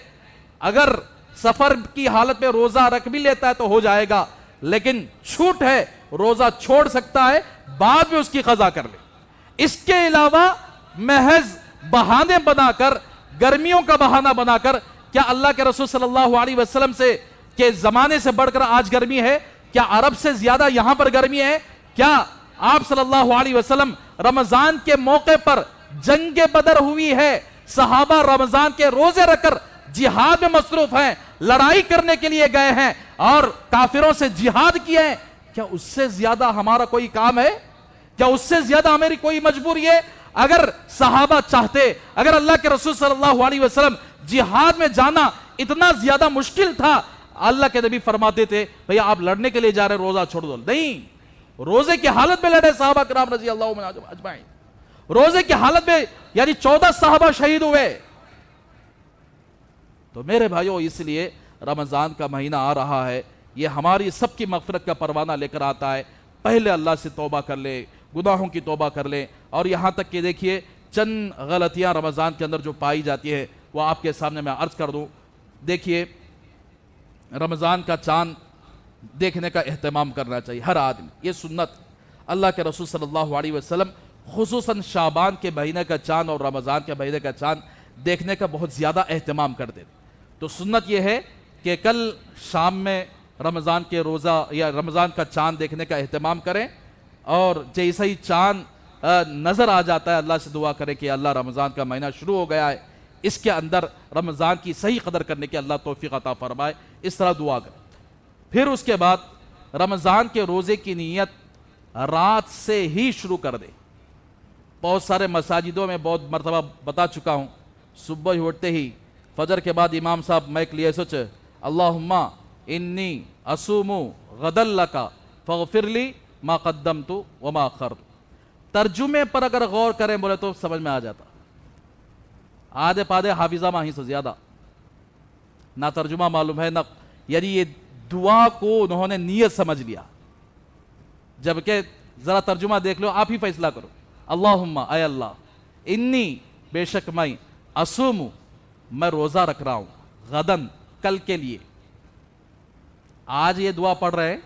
اگر سفر کی حالت میں روزہ رکھ بھی لیتا ہے تو ہو جائے گا، لیکن چھوٹ ہے، روزہ چھوڑ سکتا ہے، بعد میں اس کی قضا کر لے۔ اس کے علاوہ محض بہانے بنا کر، گرمیوں کا بہانہ بنا کر، کیا اللہ کے رسول صلی اللہ علیہ وسلم سے کے زمانے سے بڑھ کر آج گرمی ہے؟ کیا عرب سے زیادہ یہاں پر گرمی ہے؟ کیا آپ صلی اللہ علیہ وسلم رمضان کے موقع پر جنگ بدر ہوئی ہے، صحابہ رمضان کے روزے رکھ کر جہاد میں مصروف ہیں، لڑائی کرنے کے لیے گئے ہیں اور کافروں سے جہاد کیے ہیں، کیا اس سے زیادہ ہمارا کوئی کام ہے؟ کیا اس سے زیادہ ہماری کوئی مجبوری ہے؟ اگر صحابہ چاہتے، اگر اللہ کے رسول صلی اللہ علیہ وسلم جہاد میں جانا اتنا زیادہ مشکل تھا، اللہ کے نبی فرماتے تھے بھئی آپ لڑنے کے لیے جا رہے روزہ چھوڑ دو، نہیں، روزے کی حالت میں لڑے صحابہ کرام رضی اللہ عنہم اجمعین، روزے کی حالت میں، یعنی 14 صحابہ شہید ہوئے۔ تو میرے بھائیوں، اس لیے رمضان کا مہینہ آ رہا ہے، یہ ہماری سب کی مغفرت کا پروانہ لے کر آتا ہے۔ پہلے اللہ سے توبہ کر لیں، گناہوں کی توبہ کر لیں، اور یہاں تک کہ دیکھیے چند غلطیاں رمضان کے اندر جو پائی جاتی ہے وہ آپ کے سامنے میں عرض کر دوں۔ دیکھیے، رمضان کا چاند دیکھنے کا اہتمام کرنا چاہیے ہر آدمی، یہ سنت۔ اللہ کے رسول صلی اللہ علیہ وسلم خصوصاً شعبان کے مہینے کا چاند اور رمضان کے مہینے کا چاند دیکھنے کا بہت زیادہ اہتمام کرتے تھے۔ تو سنت یہ ہے کہ کل شام میں رمضان کے روزہ یا رمضان کا چاند دیکھنے کا اہتمام کریں، اور جیسا ہی چاند نظر آ جاتا ہے اللہ سے دعا کریں کہ اللہ رمضان کا مہینہ شروع ہو گیا ہے، اس کے اندر رمضان کی صحیح قدر کرنے کی اللہ توفیق عطا فرمائے، اس طرح دعا کریں۔ پھر اس کے بعد رمضان کے روزے کی نیت رات سے ہی شروع کر دیں۔ بہت سارے مساجدوں میں بہت مرتبہ بتا چکا ہوں، صبح اٹھتے ہی فجر کے بعد امام صاحب مائک لیے سوچے اللہم انی اصوم غدا لک فاغفر لی ما قدمت وما اخرت۔ ترجمے پر اگر غور کریں بولے تو سمجھ میں آ جاتا، آدھے پادھے حافظہ ماہی سے زیادہ نہ ترجمہ معلوم ہے، نہ یعنی یہ دعا کو انہوں نے نیت سمجھ لیا، جبکہ ذرا ترجمہ دیکھ لو، آپ ہی فیصلہ کرو۔ اللہم، اے اللہ، انی، بے شک میں، اصوم، میں روزہ رکھ رہا ہوں، غدن، کل کے لیے۔ آج یہ دعا پڑھ رہے ہیں،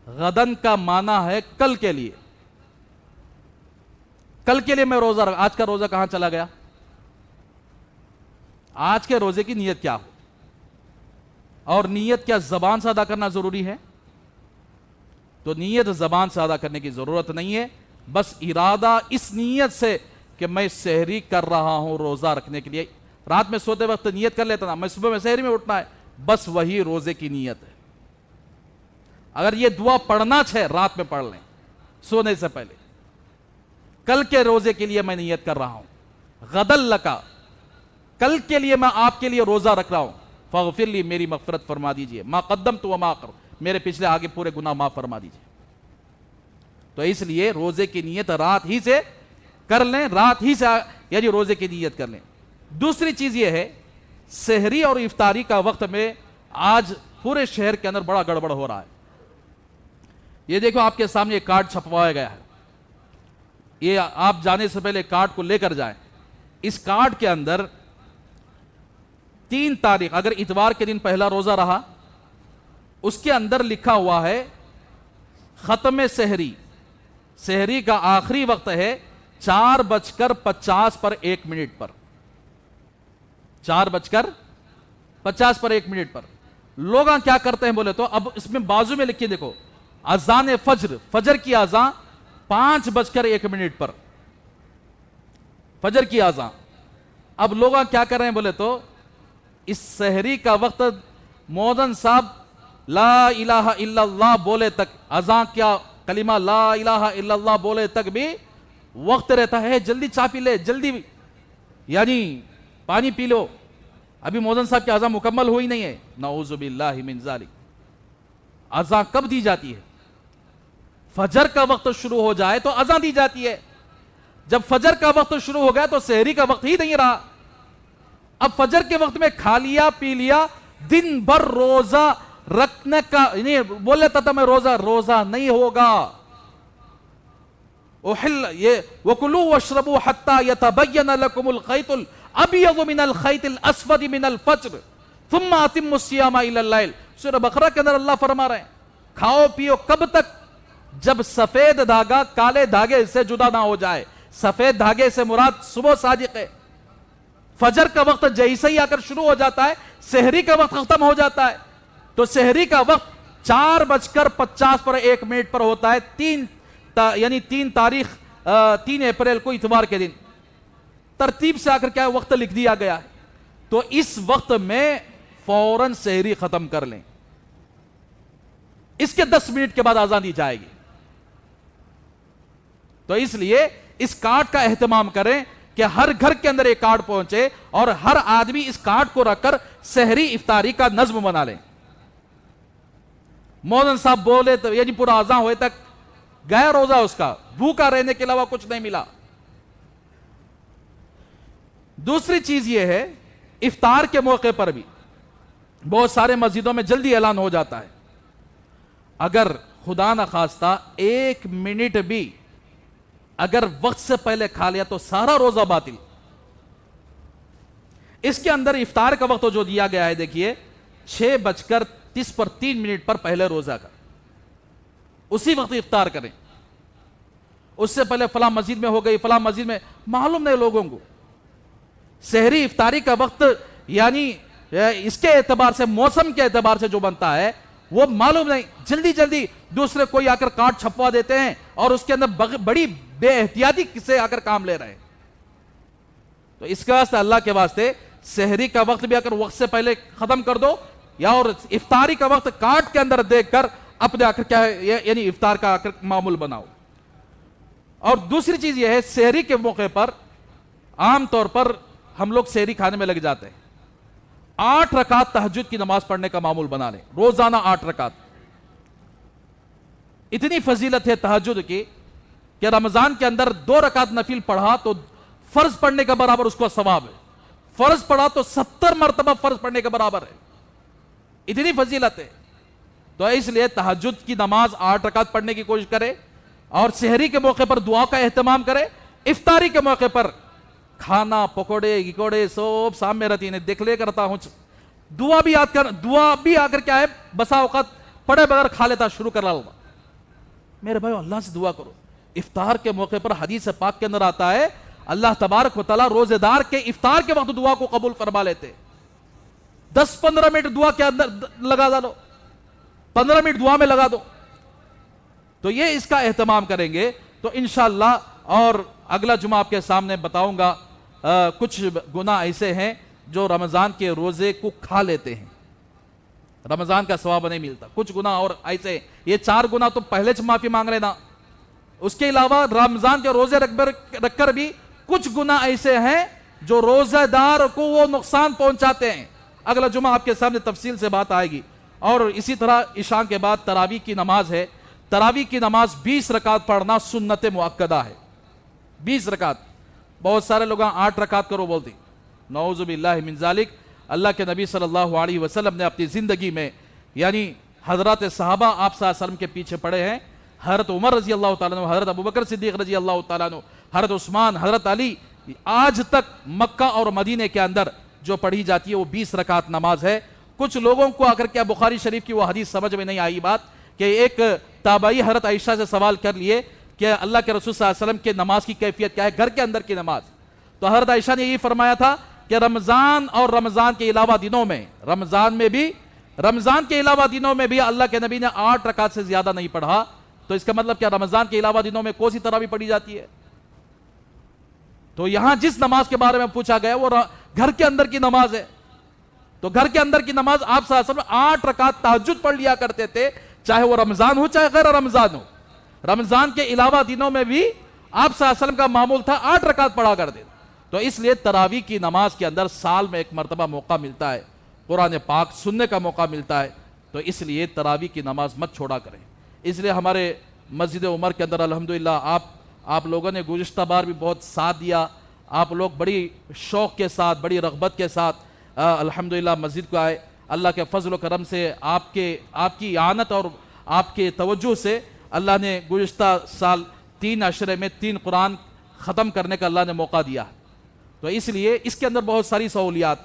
غدن کا معنی ہے کل کے لیے، کل کے لیے میں روزہ رکھ۔ آج کا روزہ کہاں چلا گیا؟ آج کے روزے کی نیت کیا ہو؟ اور نیت کیا زبان سے ادا کرنا ضروری ہے؟ تو نیت زبان سے ادا کرنے کی ضرورت نہیں ہے، بس ارادہ اس نیت سے کہ میں سحری کر رہا ہوں روزہ رکھنے کے لیے۔ رات میں سوتے وقت نیت کر لیتا نا میں صبح میں سحری میں اٹھنا ہے، بس وہی روزے کی نیت ہے۔ اگر یہ دعا پڑھنا ہے رات میں پڑھ لیں سونے سے پہلے، کل کے روزے کے لیے میں نیت کر رہا ہوں، غدل لکا، کل کے لیے میں آپ کے لیے روزہ رکھ رہا ہوں، فاغفر لی، میری مغفرت فرما دیجئے، ما قدمت وما اخر، میرے پچھلے آگے پورے گناہ معاف فرما دیجئے۔ تو اس لیے روزے کی نیت رات ہی سے کر لیں، رات ہی سے یعنی روزے کی نیت کر لیں۔ دوسری چیز یہ ہے، سحری اور افطاری کا وقت میں آج پورے شہر کے اندر بڑا گڑبڑ ہو رہا ہے۔ یہ دیکھو آپ کے سامنے ایک کارڈ چھپوایا گیا ہے، یہ آپ جانے سے پہلے کارڈ کو لے کر جائیں۔ اس کارڈ کے اندر 3 تاریخ، اگر اتوار کے دن پہلا روزہ رہا، اس کے اندر لکھا ہوا ہے ختم سحری، سحری کا آخری وقت ہے 4:50 پر 1 منٹ پر۔ 4:50 پر 1 منٹ پر لوگ کیا کرتے ہیں بولے تو اب اس میں بازو میں لکھیے دیکھو اذان فجر کی اذان 5:01 پر فجر کی اذان. اب لوگ کیا کر رہے ہیں بولے تو اس سحری کا وقت مؤذن صاحب لا الہ الا اللہ بولے تک اذان کیا کلمہ لا الہ الا اللہ بولے تک بھی وقت رہتا ہے. جلدی چائے پی لے, جلدی یعنی پانی پی لو, ابھی مؤذن صاحب کی اذان مکمل ہوئی نہیں ہے. نعوذ باللہ من ذالک. اذان کب دی جاتی ہے؟ فجر کا وقت شروع ہو جائے تو اذان دی جاتی ہے. جب فجر کا وقت شروع ہو گیا تو سحری کا وقت ہی نہیں رہا. اب فجر کے وقت میں کھا لیا پی لیا, دن بھر روزہ رکھنے کا یعنی بول لیتا تھا میں روزہ نہیں ہوگا. وَكُلُوا وَاشْرَبُوا حَتَّى يَتَبَيَّنَ لَكُمُ الْخَيْطُ الْأَبْيَضُ مِنَ الْخَيْطِ الْأَسْوَدِ مِنَ الْفَجْرِ ثُمَّ أَتِمُّوا الصِّيَامَ إِلَى اللَّيْلِ. سورہ بقرہ کے اندر اللہ فرما رہے ہیں کھاؤ پیو کب تک؟ جب سفید دھاگا کالے دھاگے سے جدا نہ ہو جائے. سفید دھاگے سے مراد صبح صادق ہے. فجر کا وقت جیسے ہی آ کر شروع ہو جاتا ہے سحری کا وقت ختم ہو جاتا ہے. تو سحری کا وقت 4:50 پر 1 منٹ پر ہوتا ہے. 3 تاریخ 3 اپریل کو اتوار کے دن ترتیب سے آ کر کیا وقت لکھ دیا گیا ہے. تو اس وقت میں فوراً سحری ختم کر لیں. اس کے 10 منٹ کے بعد اذان دی جائے گی. تو اس لیے اس کارڈ کا اہتمام کریں کہ ہر گھر کے اندر ایک کارڈ پہنچے اور ہر آدمی اس کارڈ کو رکھ کر سحری افطاری کا نظم بنا لیں. مؤذن صاحب بولے تو یعنی پورا اذان ہوئے تک گیا روزہ اس کا, بھوکا رہنے کے علاوہ کچھ نہیں ملا. دوسری چیز یہ ہے افطار کے موقع پر بھی بہت سارے مسجدوں میں جلدی اعلان ہو جاتا ہے. اگر خدا نخواستہ 1 منٹ بھی اگر وقت سے پہلے کھا لیا تو سارا روزہ باطل. اس کے اندر افطار کا وقت جو دیا گیا ہے دیکھیے 6:30 پر 3 منٹ پر پہلے روزہ کا, اسی وقت افطار کریں. اس سے پہلے فلاں مسجد میں ہو گئی فلاں مسجد میں, معلوم نہیں لوگوں کو. سحری افطاری کا وقت یعنی اس کے اعتبار سے موسم کے اعتبار سے جو بنتا ہے وہ معلوم نہیں. جلدی جلدی دوسرے کوئی آ کر کارڈ چھپوا دیتے ہیں اور اس کے اندر بڑی بے احتیاطی سے آ کر کام لے رہے ہیں. تو اس کے واسطے اللہ کے واسطے سحری کا وقت بھی اگر وقت سے پہلے ختم کر دو یا اور افطاری کا وقت کارڈ کے اندر دیکھ کر اپنے آخر کیا ہے یعنی افطار کا آخر معمول بناؤ. اور دوسری چیز یہ ہے سحری کے موقع پر عام طور پر ہم لوگ سحری کھانے میں لگ جاتے ہیں. 8 رکعت تہجد کی نماز پڑھنے کا معمول بنا لیں, روزانہ 8 رکعت. اتنی فضیلت ہے تہجد کی کہ رمضان کے اندر 2 رکعت نفل پڑھا تو فرض پڑھنے کا برابر اس کو ثواب ہے. فرض پڑھا تو 70 مرتبہ فرض پڑھنے کے برابر ہے. اتنی فضیلت ہے. تو اس لیے تہجد کی نماز 8 رکعت پڑھنے کی کوشش کرے اور سحری کے موقع پر دعا کا اہتمام کرے. افطاری کے موقع پر کھانا پکوڑے گکوڑے سب سامنے رہتی ہیں, دیکھ لے کرتا ہوں. دعا بھی یاد کر, دعا بھی آ کر کیا ہے بسا اوقات پڑے بغیر کھا لیتا شروع کر رہا ہوگا. میرے بھائی اللہ سے دعا کرو. افطار کے موقع پر حدیث پاک کے اندر آتا ہے اللہ تبارک و تعالیٰ روزے دار کے افطار کے وقت دعا کو قبول فرما لیتے. 10-15 منٹ دعا کے اندر لگا دو, 15 منٹ دعا میں لگا دو. تو یہ اس کا اہتمام کریں گے تو انشاءاللہ. اور اگلا جمعہ آپ کے سامنے بتاؤں گا کچھ گناہ ایسے ہیں جو رمضان کے روزے کو کھا لیتے ہیں, رمضان کا ثواب نہیں ملتا. کچھ گناہ اور ایسے, یہ 4 گناہ تو پہلے سے معافی مانگ لینا. اس کے علاوہ رمضان کے روزے رکھ کر بھی کچھ گناہ ایسے ہیں جو روزہ دار کو وہ نقصان پہنچاتے ہیں. اگلا جمعہ آپ کے سامنے تفصیل سے بات آئے گی. اور اسی طرح عشاء کے بعد تراویح کی نماز ہے. تراویح کی نماز 20 رکعت پڑھنا سنت مؤکدہ ہے. 20 رکعت. بہت سارے لوگ 8 رکعت کرو بولتے, نعوذ باللہ من ذالک. اللہ کے نبی صلی اللہ علیہ وسلم نے اپنی زندگی میں یعنی حضرات صحابہ آپ صلی اللہ علیہ وسلم کے پیچھے پڑے ہیں. حضرت عمر رضی اللہ تعالیٰ عنہ, حضرت ابوبکر صدیق رضی اللہ تعالیٰ عنہ, حضرت عثمان, حضرت علی. آج تک مکہ اور مدینے کے اندر جو پڑھی جاتی ہے وہ 20 رکعت نماز ہے. کچھ لوگوں کو اگر کیا بخاری شریف کی وہ حدیث سمجھ میں نہیں آئی بات کہ ایک تابعی حضرت عائشہ سے سوال کر لیے کہ اللہ کے رسول صلی اللہ علیہ وسلم کے نماز کی کیفیت کیا ہے گھر کے اندر کی نماز. تو حضرت عائشہ نے یہی فرمایا تھا کہ رمضان اور رمضان کے علاوہ دنوں میں، رمضان کے علاوہ دنوں میں بھی اللہ کے نبی نے 8 رکعت سے زیادہ نہیں پڑھا، تو اس کا مطلب کیا رمضان کے علاوہ دنوں میں کون سی تراویح پڑھی جاتی ہے؟ تو یہاں جس نماز کے بارے میں پوچھا گیا وہ گھر کے اندر کی نماز ہے، تو گھر کے اندر کی نماز آپ صلی اللہ علیہ وسلم 8 رکعت تہجد پڑھ لیا کرتے تھے، چاہے وہ رمضان ہو چاہے غیر رمضان ہو۔ رمضان کے علاوہ دنوں میں بھی آپ صلی اللہ علیہ وسلم کا معمول تھا 8 رکعت پڑھا کرتے تھے۔ تو اس لیے تراویح کی نماز کے اندر سال میں ایک مرتبہ موقع ملتا ہے، قرآن پاک سننے کا موقع ملتا ہے، تو اس لیے تراویح کی نماز مت چھوڑا کریں۔ اس لیے ہمارے مسجد عمر کے اندر الحمدللہ آپ لوگوں نے گزشتہ بار بھی بہت ساتھ دیا، آپ لوگ بڑی شوق کے ساتھ، بڑی رغبت کے ساتھ الحمدللہ مسجد کو آئے۔ اللہ کے فضل و کرم سے آپ کی اعانت اور آپ کے توجہ سے اللہ نے گزشتہ سال 3 عشرے میں 3 قرآن ختم کرنے کا اللہ نے موقع دیا، تو اس لیے اس کے اندر بہت ساری سہولیات،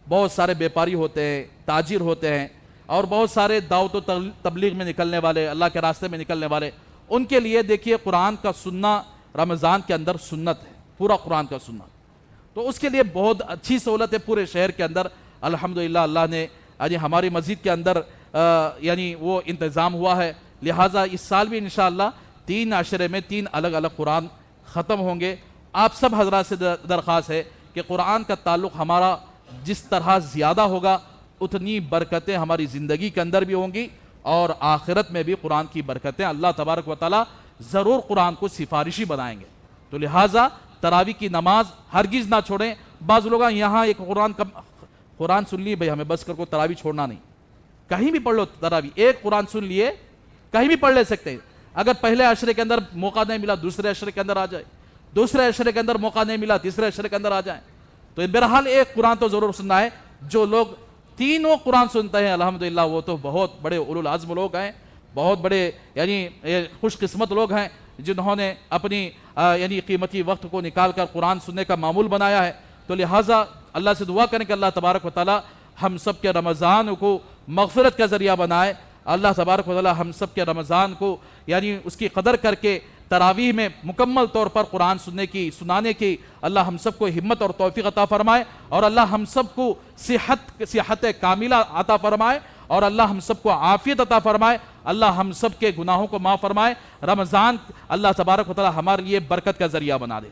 بہت سارے بیپاری ہوتے ہیں، تاجر ہوتے ہیں، اور بہت سارے دعوت و تبلیغ میں نکلنے والے، اللہ کے راستے میں نکلنے والے، ان کے لیے دیکھیے قرآن کا سننا رمضان کے اندر سنت ہے، پورا قرآن کا سننا، تو اس کے لیے بہت اچھی سہولت ہے پورے شہر کے اندر الحمدللہ۔ اللہ نے ہماری مسجد کے اندر وہ انتظام ہوا ہے، لہٰذا اس سال بھی انشاءاللہ 3 عشرے میں 3 الگ الگ قرآن ختم ہوں گے۔ آپ سب حضرات سے درخواست ہے کہ قرآن کا تعلق ہمارا جس طرح زیادہ ہوگا اتنی برکتیں ہماری زندگی کے اندر بھی ہوں گی، اور آخرت میں بھی قرآن کی برکتیں اللہ تبارک و تعالی ضرور قرآن کو سفارشی بنائیں گے۔ تو لہٰذا تراویح کی نماز ہرگز نہ چھوڑیں۔ بعض لوگ یہاں ایک قرآن سن لیے، بھئی ہمیں بس کر کو تراویح چھوڑنا نہیں، کہیں بھی پڑھ لو تراویح، ایک قرآن سن لیے کہیں بھی پڑھ لے سکتے ہیں، اگر پہلے عشرے کے اندر موقع نہیں ملا دوسرے عشرے کے اندر آ جائے، دوسرے عشرے کے اندر موقع نہیں ملا تیسرے عشرے کے اندر آ جائیں، تو بہرحال ایک قرآن تو ضرور سننا ہے۔ جو لوگ تینوں قرآن سنتے ہیں الحمدللہ وہ تو بہت بڑے اولو العزم لوگ ہیں، بہت بڑے خوش قسمت لوگ ہیں جنہوں نے اپنی قیمتی وقت کو نکال کر قرآن سننے کا معمول بنایا ہے۔ تو لہٰذا اللہ سے دعا کریں کہ اللہ تبارک و تعالی ہم سب کے رمضان کو مغفرت کا ذریعہ بنائے، اللہ تبارک و تعالی ہم سب کے رمضان کو اس کی قدر کر کے تراویح میں مکمل طور پر قرآن سنانے کی اللہ ہم سب کو ہمت اور توفیق عطا فرمائے، اور اللہ ہم سب کو صحت کاملہ عطا فرمائے، اور اللہ ہم سب کو عافیت عطا فرمائے، اللہ ہم سب کے گناہوں کو معاف فرمائے۔ رمضان اللہ تبارک و تعالی ہمارے لیے برکت کا ذریعہ بنا دے۔